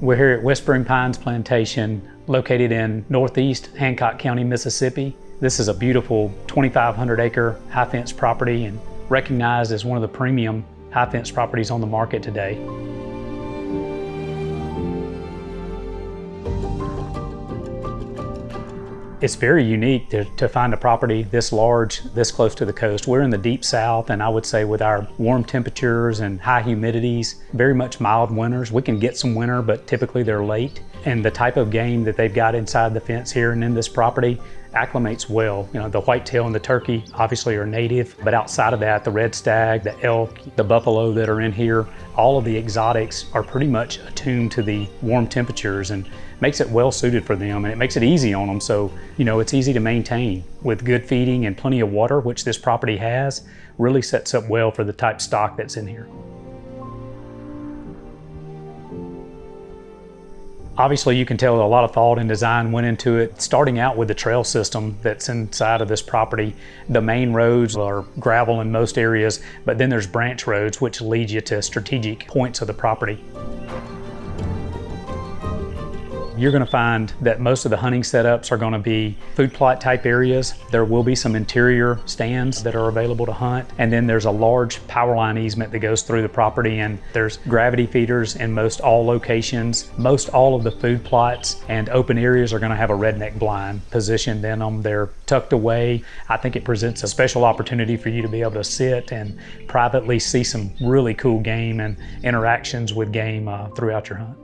We're here at Whispering Pines Plantation, located in northeast Hancock County, Mississippi. This is a beautiful 2,500 acre high fence property and recognized as one of the premium high fence properties on the market today. It's very unique to find a property this large, this close to the coast. We're in the deep south, and I would say with our warm temperatures and high humidities, very much mild winters. We can get some winter, but typically they're late. And the type of game that they've got inside the fence here and in this property acclimates well. You know, the whitetail and the turkey obviously are native, but outside of that, the red stag, the elk, the buffalo that are in here, all of the exotics are pretty much attuned to the warm temperatures and makes it well suited for them, and it makes it easy on them. So, you know, it's easy to maintain with good feeding and plenty of water, which this property has, really sets up well for the type stock that's in here. Obviously, you can tell a lot of thought and design went into it, starting out with the trail system that's inside of this property. The main roads are gravel in most areas, but then there's branch roads which lead you to strategic points of the property. You're going to find that most of the hunting setups are going to be food plot type areas. There will be some interior stands that are available to hunt. And then there's a large power line easement that goes through the property, and there's gravity feeders in most all locations. Most all of the food plots and open areas are going to have a redneck blind positioned in them. They're tucked away. I think it presents a special opportunity for you to be able to sit and privately see some really cool game and interactions with game throughout your hunt.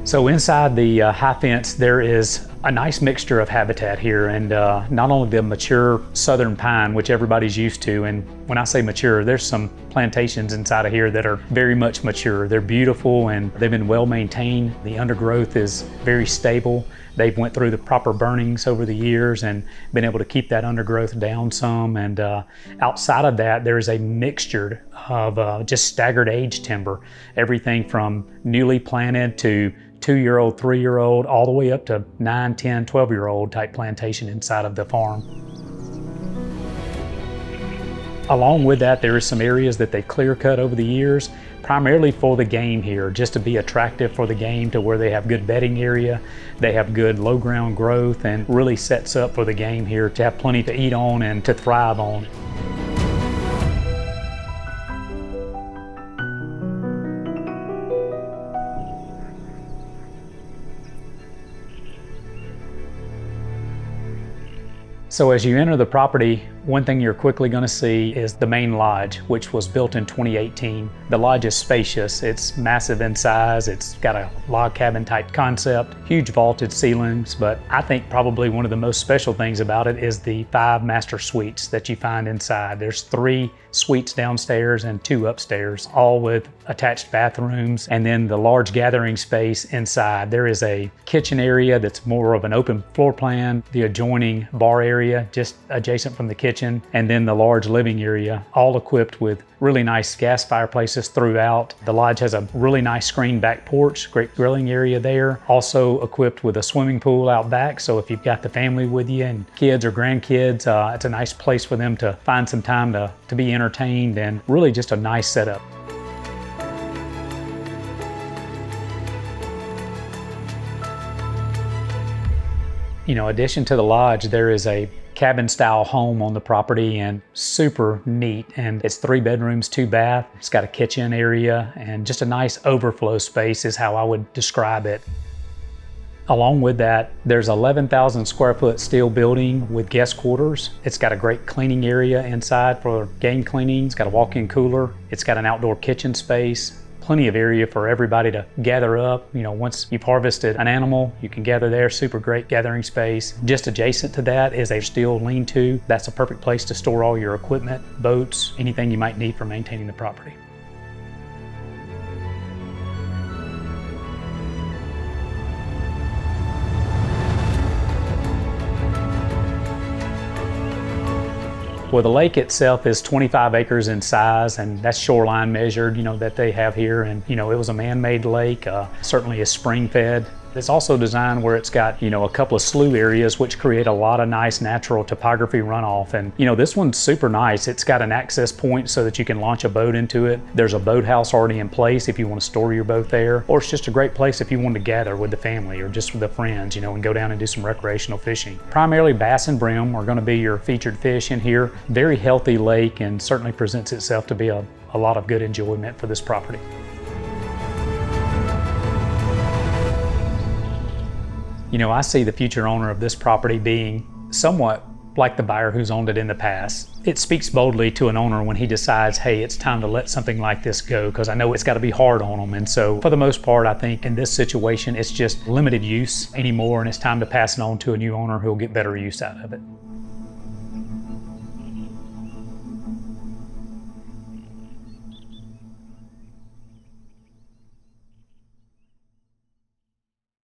So inside the high fence, there is a nice mixture of habitat here, and not only the mature southern pine, which everybody's used to, and when I say mature, there's some plantations inside of here that are very much mature. They're beautiful and they've been well maintained. The undergrowth is very stable. They've went through the proper burnings over the years and been able to keep that undergrowth down some. And outside of that, there is a mixture of just staggered age timber. Everything from newly planted to 2-year-old, 3-year-old, all the way up to 9, 10, 12-year-old type plantation inside of the farm. Along with that, there is some areas that they clear cut over the years, primarily for the game here, just to be attractive for the game, to where they have good bedding area, they have good low ground growth, and really sets up for the game here to have plenty to eat on and to thrive on. So as you enter the property, one thing you're quickly going to see is the main lodge, which was built in 2018. The lodge is spacious, it's massive in size, it's got a log cabin type concept, huge vaulted ceilings, but I think probably one of the most special things about it is the 5 master suites that you find inside. There's 3 suites downstairs and 2 upstairs, all with attached bathrooms, and then the large gathering space inside. There is a kitchen area that's more of an open floor plan, the adjoining bar area just adjacent from the kitchen, and then the large living area, all equipped with really nice gas fireplaces throughout. The lodge has a really nice screened back porch, great grilling area there. Also equipped with a swimming pool out back, so if you've got the family with you and kids or grandkids, it's a nice place for them to find some time to be entertained, and really just a nice setup. You know, in addition to the lodge, there is a cabin style home on the property, and super neat, and it's 3 bedrooms, 2 baths. It's got a kitchen area and just a nice overflow space is how I would describe it. Along with that, there's 11,000 square foot steel building with guest quarters. It's got a great cleaning area inside for game cleaning. It's got a walk-in cooler. It's got an outdoor kitchen space. Plenty of area for everybody to gather up. You know, once you've harvested an animal, you can gather there. Super great gathering space. Just adjacent to that is a steel lean-to. That's a perfect place to store all your equipment, boats, anything you might need for maintaining the property. Well, the lake itself is 25 acres in size, and that's shoreline measured, that they have here. And, it was a man-made lake, certainly is spring-fed. It's also designed where it's got, a couple of slough areas which create a lot of nice natural topography runoff. And, this one's super nice. It's got an access point so that you can launch a boat into it. There's a boathouse already in place if you want to store your boat there, or it's just a great place if you want to gather with the family or just with the friends, and go down and do some recreational fishing. Primarily bass and brim are going to be your featured fish in here. Very healthy lake, and certainly presents itself to be a lot of good enjoyment for this property. I see the future owner of this property being somewhat like the buyer who's owned it in the past. It speaks boldly to an owner when he decides, hey, it's time to let something like this go, because I know it's got to be hard on them. And so for the most part, I think in this situation, it's just limited use anymore, and it's time to pass it on to a new owner who'll get better use out of it.